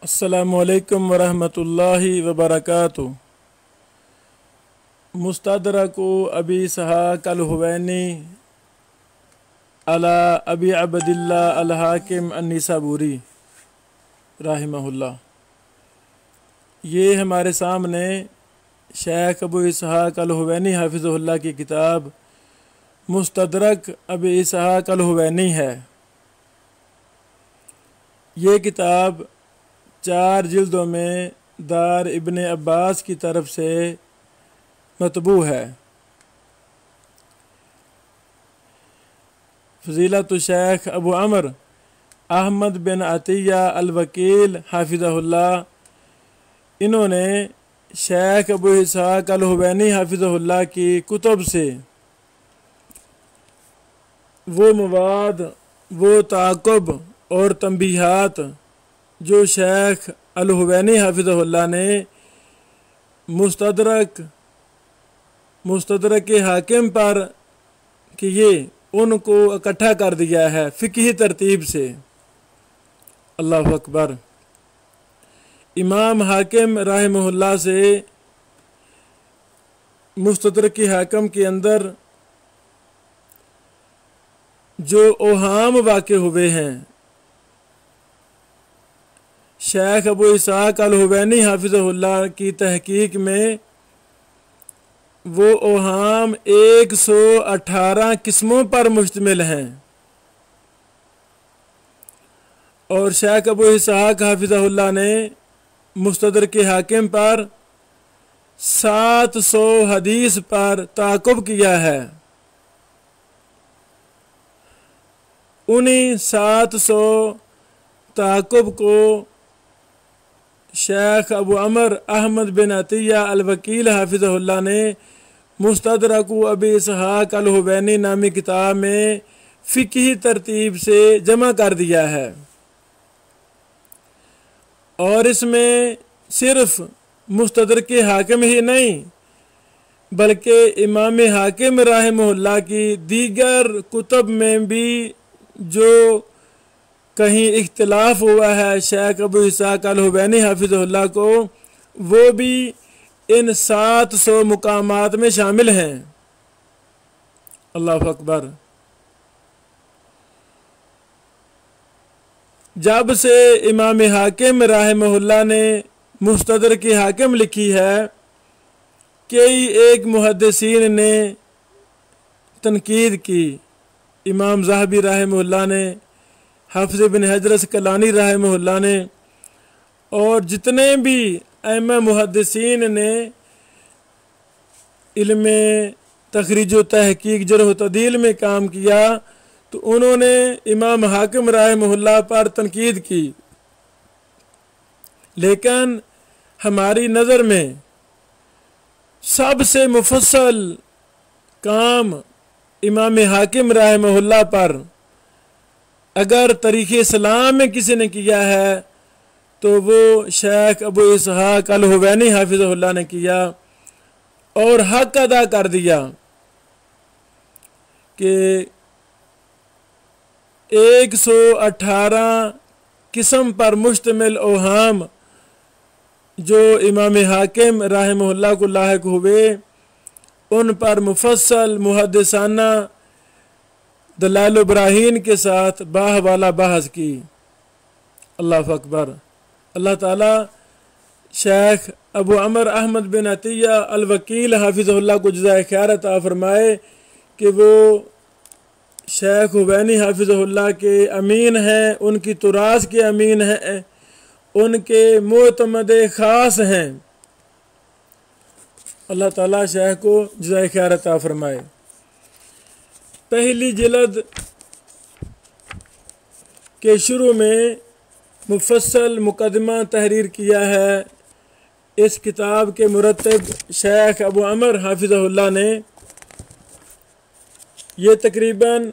अस्सलामुअलैकुम वरहमतुल्लाहि वबरकातुहू। मुस्तदरकु अबी इसहाक़ अल-हुवैनी अला अबी अब्दिल्लाह अल-हाकिम अन्निसाबूरी रहमहुल्लाह। ये हमारे सामने शेख अबू इसहाक़ अल-हुवैनी हाफिज़हुल्लाह की किताब मुस्तदरक अबी इसहाक़ अल-हुवैनी है। ये किताब 4 जिल्दों में दार इब्ने अब्बास की तरफ से मतबू है। फ़ज़ीलतु शेख अबू अमर अहमद बिन अतिया अल-वकील हाफिज़हुल्लाह, इन्होंने शेख अबू इसहाक़ अल-हुवैनी हाफिज़हुल्लाह की कुतुब से वो मवाद, वो ताक़ुब और तंबीहात जो शेख अल-हुवैनी हाफिज़हुल्लाह ने मुस्तदरक के हाकिम पर किए, उनको इकट्ठा कर दिया है फ़िक़ही तरतीब से। अल्लाहु अकबर। इमाम हाकिम रहमहुल्लाह से मुस्तदरक के हाकिम के अंदर जो ओहाम वाक़े हुए हैं, शेख अबू इसहाक़ अल-हुवैनी हाफिज़हुल्लाह की तहकीक में वो ओहाम 118 किस्मों पर मुश्तमिल हैं और शेख अबू इसहाक़ हाफिज़हुल्लाह ने मुस्तदरक के हाकिम पर 700 हदीस पर ताक़ुब किया है। उन्हीं 700 ताक़ुब को शेख अबू अमर अहमद बिन अतिया अल-वकील हाफिज़हुल्लाह ने मुस्तदरक अबी इसहाक़ अल-हुवैनी नामी किताब में फ़िक़ही तरतीब से जमा कर दिया है और इसमें सिर्फ़ मुस्तदरक के हाकिम ही नहीं बल्कि इमाम हाकिम रहमहुल्लाह की दीगर कुतुब में भी जो कहीं इख्तिलाफ हुआ है शेख अबू इसहाक़ अल-हुवैनी हाफिज़हुल्लाह को, वो भी इन 700 मुकामात में शामिल हैं। अल्लाहु अकबर। जब से इमाम हाकिम रहमहुल्लाह ने मुस्तदरक की हाकिम लिखी है, कई एक मुहद्दिसीन ने तनकीद की। इमाम ज़हबी रहमहुल्लाह ने, हाफ़िज़ बिन हजर अस्क़लानी रहमहुल्लाह ने और जितने भी अइम्मा मुहद्दिसीन ने इल्म तख़रीज व तहक़ीक़ जर्ह व तअदील में काम किया, तो उन्होंने इमाम हाकिम रहमहुल्लाह पर तनकीद की। लेकिन हमारी नज़र में सबसे मुफस्सल काम इमाम हाकिम रहमहुल्लाह पर अगर तरीक़े इस्लाम में किसी ने किया है तो वो शेख अबू इसहाक़ अल-हुवैनी हाफिज़हुल्लाह ने किया और हक अदा कर दिया कि 118 किस्म पर मुश्तमिल ओहाम जो इमाम हाकिम रहमहुल्लाह को लाहिक हुए, उन पर मुफस्सल मुहद्दिसाना दलाइल बराहीन के साथ बाह वाला बहस की। अल्लाहु अकबर। अल्लाह ताला शेख अबू अमर अहमद बिन अतिया अल-वकील हाफिज़हुल्लाह को जज़ाए खैर अता फरमाए कि वो शेख हुवैनी हाफिज़हुल्लाह के अमीन हैं, उनकी तुरास के अमीन हैं, उनके मोतमद ख़ास हैं। अल्लाह ताला शेख को जज़ाए खैर अता फरमाए। पहली जिल्द के शुरू में मुफस्सल मुकदमा तहरीर किया है। इस किताब के मुरत्तिब शेख अबू अमर हाफिज़हुल्लाह ने ये तकरीबन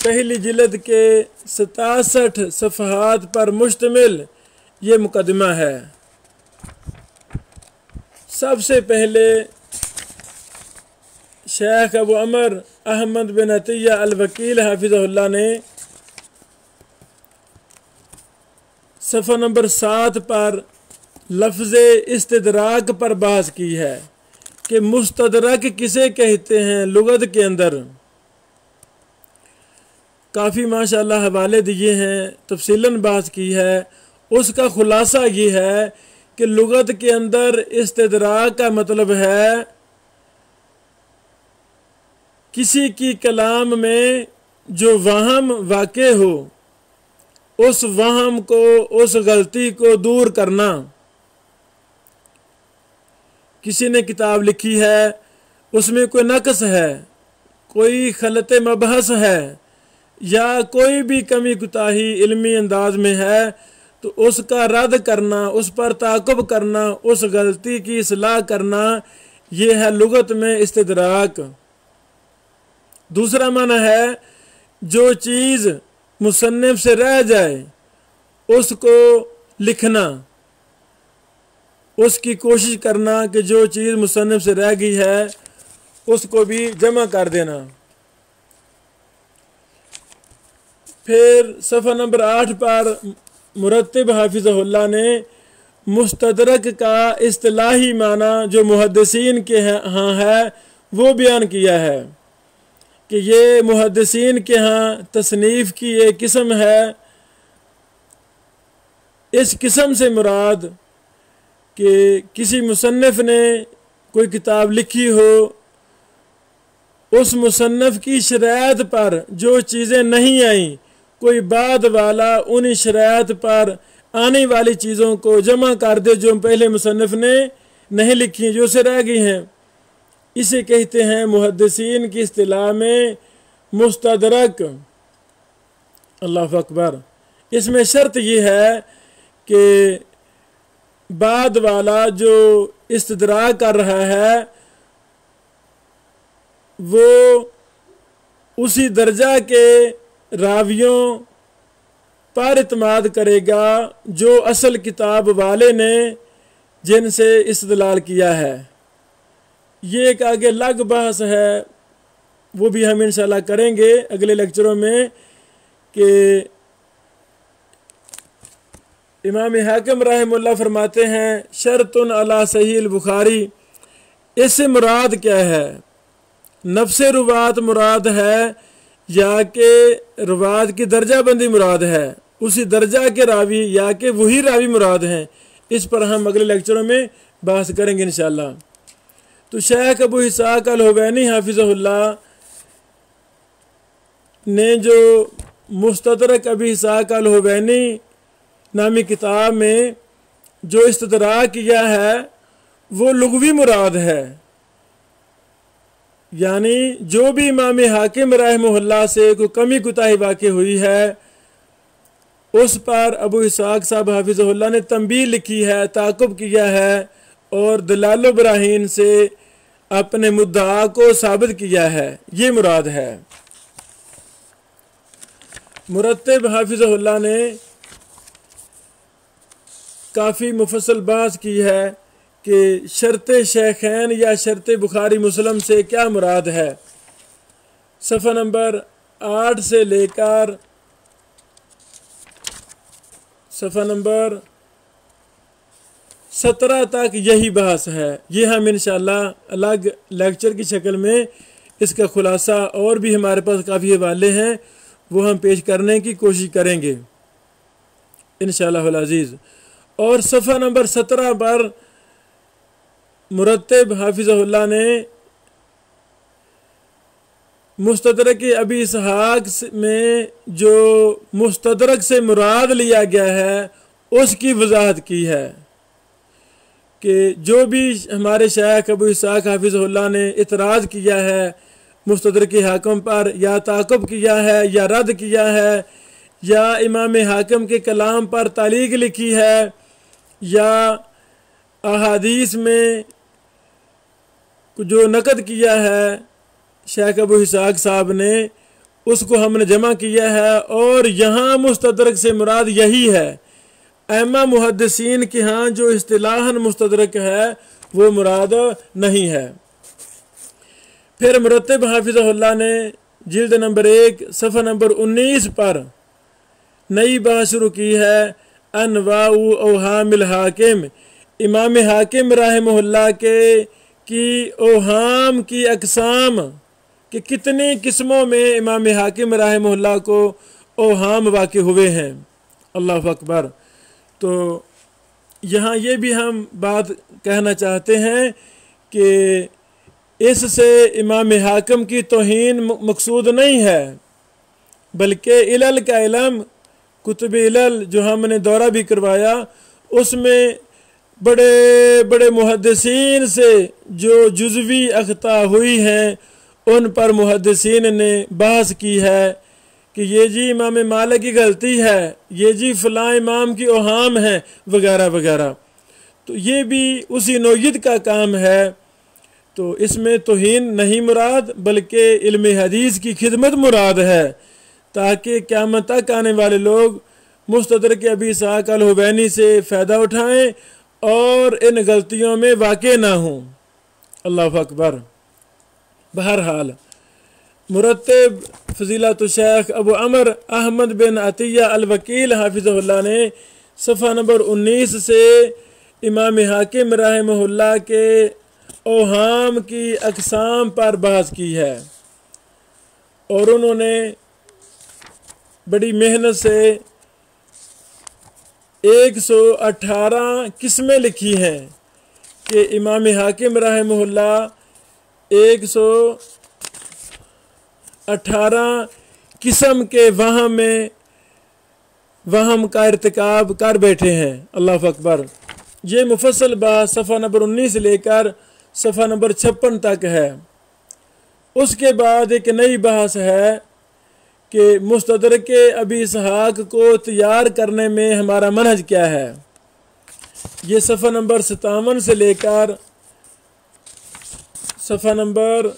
पहली जिल्द के 67 सफ़हात पर मुश्तमिल ये मुकदमा है। सबसे पहले शेख अबू अमर अहमद बिन अतिया अल-वकील हाफिज़हुल्लाह ने सफ़ा नंबर 7 पर लफ्ज़ इस्तदराक पर बहस की है कि मुस्तदरक किसे कहते हैं लुगत के अंदर। काफ़ी माशाअल्लाह हवाले दिए हैं, तफसीलन बहस की है। उसका खुलासा ये है कि लुगत के अंदर इस्तदराक का मतलब है किसी की कलाम में जो वहम वाक़े हो, उस वहम को, उस गलती को दूर करना। किसी ने किताब लिखी है, उसमें कोई नक़्स है, कोई खलत मबहस है या कोई भी कमी कुताही इल्मी अंदाज में है, तो उसका रद्द करना, उस पर ताक़ुब करना, उस गलती की इस्लाह करना, ये है लुगत में इस्तदराक। दूसरा माना है जो चीज़ मुसन्निफ से रह जाए उसको लिखना, उसकी कोशिश करना कि जो चीज़ मुसन्निफ से रह गई है उसको भी जमा कर देना। फिर सफ़ा नंबर 8 पर मुरत्तिब हाफिज़हुल्लाह ने मुस्तदरक का इस्तिलाही माना जो मुहद्दिसीन के यहाँ है वो बयान किया है कि ये मुहद्दिसीन के यहाँ तसनीफ़ की एक किस्म है। इस किस्म से मुराद कि किसी मुसन्निफ ने कोई किताब लिखी हो, उस मुसन्निफ की शरायत पर जो चीज़ें नहीं आईं, कोई बाद वाला उन्हीं शरायत पर आने वाली चीज़ों को जमा कर दे जो पहले मुसन्निफ ने नहीं लिखी, जो से रह गई हैं। इसे कहते हैं मुहद्दिसीन की इस्तिलाह में मुस्तदरक। अल्लाह अकबर। इसमें शर्त यह है कि बाद वाला जो इस्तदराक कर रहा है वो उसी दर्जा के रावियों पर इत्माद करेगा जो असल किताब वाले ने जिनसे इस्तदलाल किया है। ये एक आगे अलग बहस है, वो भी हम इंशाल्लाह करेंगे अगले लेक्चरों में कि इमाम हाकिम रहमतुल्लाह फरमाते हैं शर्तुन अला सहीह बुखारी। इससे मुराद क्या है? नफ्से रुवात मुराद है या कि रुवात की दर्जा बंदी मुराद है, उसी दर्जा के रावी या कि वही रावी मुराद हैं? इस पर हम अगले लेक्चरों में बहस करेंगे इंशाल्लाह। तो शेख अबू इसहाक़ अल-हुवैनी हाफिज़हुल्लाह ने जो मुस्तदरक अबी इसहाक़ अल-हुवैनी नामी किताब में जो इस्तदराक किया है वो लुग़वी मुराद है, यानी जो भी इमाम हाकिम रहमतुल्लाह से कोई कमी कुताही वाक़ई हुई है उस पर अबू इसहाक़ साहब हाफिज़हुल्लाह ने तंबीह लिखी है, ताक़ुब किया है और दलाल बराहीन से अपने मुद्दा को साबित किया है, ये मुराद है। मुरत्तिब हाफिज़हुल्लाह ने काफ़ी मुफस्सल बहस की है कि शर्त शेखैन या शर्त बुखारी मुस्लिम से क्या मुराद है। सफ़ा नंबर 8 से लेकर सफ़ा नंबर 17 तक यही बहस है। ये हम इंशाअल्लाह अलग लेक्चर की शक्ल में इसका खुलासा, और भी हमारे पास काफ़ी हवाले हैं, वो हम पेश करने की कोशिश करेंगे इंशाअल्लाह अज़ीज़। और सफ़ा नंबर 17 पर मुरत्तिब हाफिज़हुल्लाह ने मुस्तदरक अबी इसहाक़ में जो मुस्तदरक से मुराद लिया गया है उसकी वजाहत की है कि जो भी हमारे शेख अबू इसहाक़ हाफिज़हुल्लाह ने इतराज़ किया है मुस्तदरक हाकिम पर, या ताक़ुब किया है या रद्द किया है या इमाम हाकिम के कलाम पर तालीक लिखी है या अहादीस में जो नक़द किया है शेख अबू इसहाक़ साहब ने, उसको हमने जमा किया है और यहाँ मुस्तदरक से मुराद यही है। अइम्मा मुहद्दिसीन के यहाँ जो इस्तिलाहन मुस्तदरक है वो मुराद नहीं है। फिर मुरत्तिब हाफिज़हुल्लाह ने जिल्द नंबर 1 सफ़ा नंबर 19 पर नई बात शुरू की है अनवाउ ओहामिल हाकिम, इमाम हाकिम रहमहुल्लाह के की ओहाम की अकसाम कि कितनी किस्मों में इमाम हाकिम रहमहुल्लाह को ओहाम वाक़ हुए हैं। अल्लाह अकबर। तो यहाँ ये भी हम बात कहना चाहते हैं कि इससे इमाम हाकिम की तौहीन मकसूद नहीं है, बल्कि इलल का इलम, कुतुब इलल जो हमने दौरा भी करवाया, उसमें बड़े बड़े मुहद्दिसीन से जो जुज़वी अख्ता हुई हैं उन पर मुहद्दिसीन ने बहस की है कि ये जी इमाम मालिक की गलती है, ये जी फ़लाँ इमाम की ओहाम है, वगैरह वगैरह। तो ये भी उसी नौयत का काम है। तो इसमें तौहीन नहीं मुराद, बल्कि इल्म हदीस की खिदमत मुराद है, ताकि क़यामत तक आने वाले लोग मुस्तदरक अबी इसहाक़ अल-हुवैनी से फ़ायदा उठाएं और इन गलतियों में वाक़े ना हों। अल्लाह अकबर। बहरहाल मुरत्तिब फ़ज़ीलतुश शेख अबू अमर अहमद बिन अतिया अल-वकील हाफ़िज़हुल्लाह ने सफ़ा नंबर 19 से इमाम हाकिम रहमहुल्लाह के ओहाम की अक़साम पर बहस की है और उन्होंने बड़ी मेहनत से 118 किस्में लिखी हैं कि इमाम हाकिम रहमहुल्लाह 118 किस्म के वहम का इर्तिकाब कर बैठे हैं। अल्लाह अकबर। ये मुफस्सल बात सफ़ा नंबर 19 से लेकर सफ़ा नंबर 56 तक है। उसके बाद एक नई बहस है कि मुस्तदरक अबी इसहाक़ को तैयार करने में हमारा मनहज क्या है। ये सफ़ा नंबर 57 से लेकर सफ़ा नंबर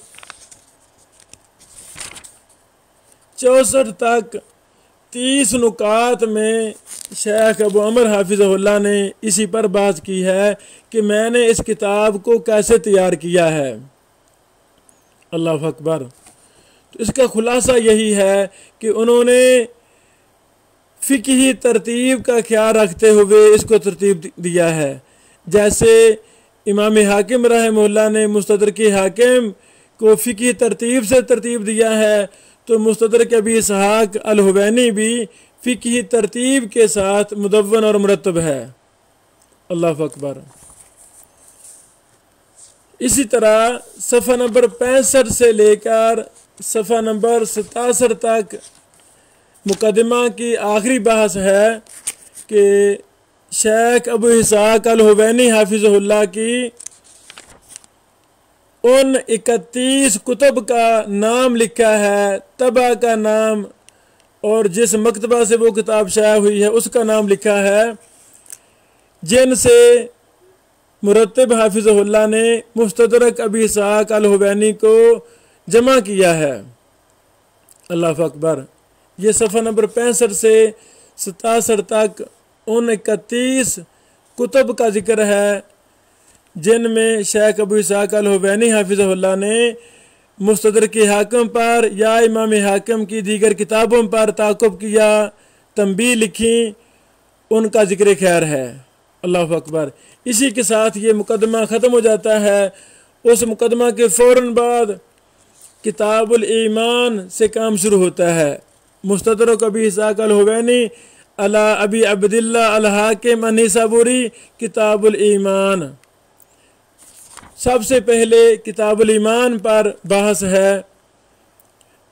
64 तक 30 नुकात में शेख अबू अमर हाफ़िज़हुल्लाह ने इसी पर बात की है कि मैंने इस किताब को कैसे तैयार किया है। अल्लाह अकबर। तो इसका खुलासा यही है कि उन्होंने फ़िक़ही तरतीब का ख्याल रखते हुए इसको तरतीब दिया है। जैसे इमाम हाकिम रहमहुल्लाह ने मुस्तदरक हाकिम को फ़िक़ही तरतीब से तरतीब दिया है, तो मुस्तदरक अबी इसहाक़ अल-हुवैनी भी फ़िक़ही तरतीब के साथ मुदव्वन और मुरत्तब है। अल्लाह अकबर। इसी तरह सफ़ा नंबर 65 से लेकर सफ़ा नंबर 67 तक मुकदमा की आखिरी बहस है कि शेख अबू इसहाक़ अल-हुवैनी हाफ़िज़हुल्लाह की उन 31 कुतुब का नाम लिखा है, तबा का नाम और जिस मकतबा से वो किताब शाया हुई है उसका नाम लिखा है, जिनसे मुरत्तिब हाफ़िज़हुल्लाह ने मुस्तदरक अबी इसहाक़ अल-हुवैनी को जमा किया है। अल्लाह अकबर। ये सफ़ा नंबर 65 से 67 तक उन 31 कुतुब का जिक्र है जिनमें शेख अबू इसहाक़ अल-हुवैनी हाफ़िज़हुल्लाह ने मुस्तदरक हाकिम पर या इमाम हाकिम की दीगर किताबों पर ताक़ुब किया, तंबीह लिखी, उनका जिक्र खैर है। अल्लाह अकबर। इसी के साथ ये मुकदमा ख़त्म हो जाता है। उस मुकदमा के फ़ौरन बाद किताबुल ईमान से काम शुरू होता है। मुस्तदरक अबी इसहाक़ अल-हुवैनी अला अबी अब्दिल्लाह अल-हाकिम अन-निसाबुरी किताबुल ईमान। सबसे पहले किताबुल ईमान पर बहस है।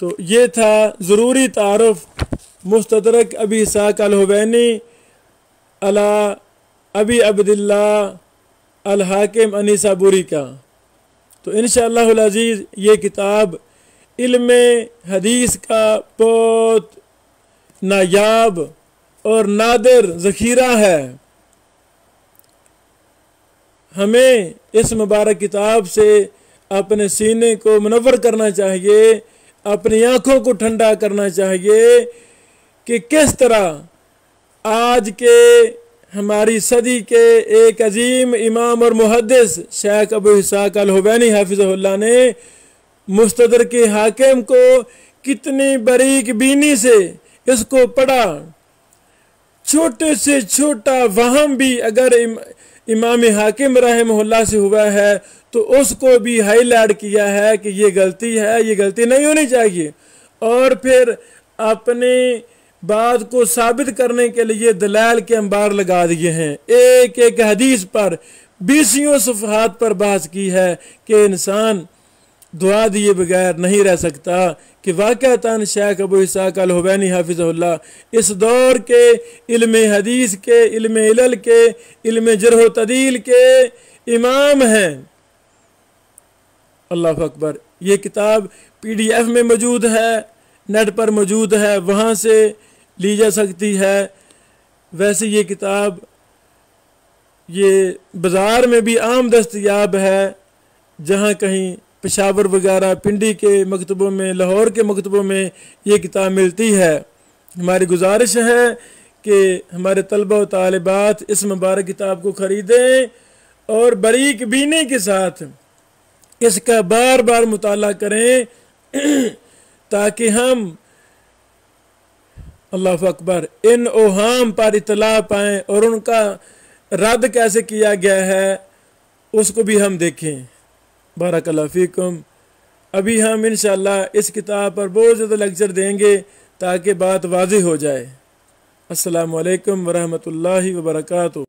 तो ये था ज़रूरी तारुफ़ मुस्तदरक अबी इसहाक़ अल-हुवैनी अला अबी अब्दिल्लाह अल-हाकिम अन-निसाबुरी का। तो इंशाअल्लाहुल अज़ीज़ ये किताब इल्म हदीस का बहुत नायाब और नादिर ज़ख़ीरा है। हमें इस मुबारक किताब से अपने सीने को मुनव्वर करना चाहिए, अपनी आँखों को ठंडा करना चाहिए कि किस तरह आज के हमारी सदी के एक अजीम इमाम और मुहद्दिस शेख अबू इसहाक़ अल-हुवैनी हाफ़िज़हुल्लाह ने मुस्तदरक हाकिम को कितनी बारीक बीनी से इसको पढ़ा छोटे से छोटा वहम भी अगर इमाम हाकिम रहमहुल्लाह से हुआ है तो उसको भी हाईलाइट किया है कि ये गलती है, ये गलती नहीं होनी चाहिए, और फिर अपने बात को साबित करने के लिए दलाल के अंबार लगा दिए हैं। एक एक हदीस पर 20 सफ़हात पर बहस की है कि इंसान दुआ दिए बगैर नहीं रह सकता, कि वाक़अतन शेख अबू इसहाक़ अल-हुवैनी हाफिज़हुल्लाह इस दौर के इल्म हदीस के, इल्म इलल के, इल्म जरह तदील के इमाम हैं। अल्लाह अकबर। ये किताब PDF में मौजूद है, नेट पर मौजूद है, वहाँ से ली जा सकती है। वैसे ये किताब ये बाज़ार में भी आम दस्तयाब है, जहाँ कहीं पेशावर वगैरह पिंडी के मकतबों में, लाहौर के मकतबों में ये किताब मिलती है। हमारी गुजारिश है कि हमारे तलबा व तालिबात इस मुबारक किताब को ख़रीदें और बारीक बीनी के साथ इसका बार बार मुताला करें ताकि हम अल्लाह अकबर इन ओहाम पर इतला पाएँ और उनका रद्द कैसे किया गया है उसको भी हम देखें। बारकल्लाहु फीकुम। अभी हम इंशाअल्लाह इस किताब पर बहुत ज़्यादा लेक्चर देंगे ताकि बात वाज़ेह हो जाए। अस्सलामु अलैकुम वरहमतुल्लाहि वबरकातुहू।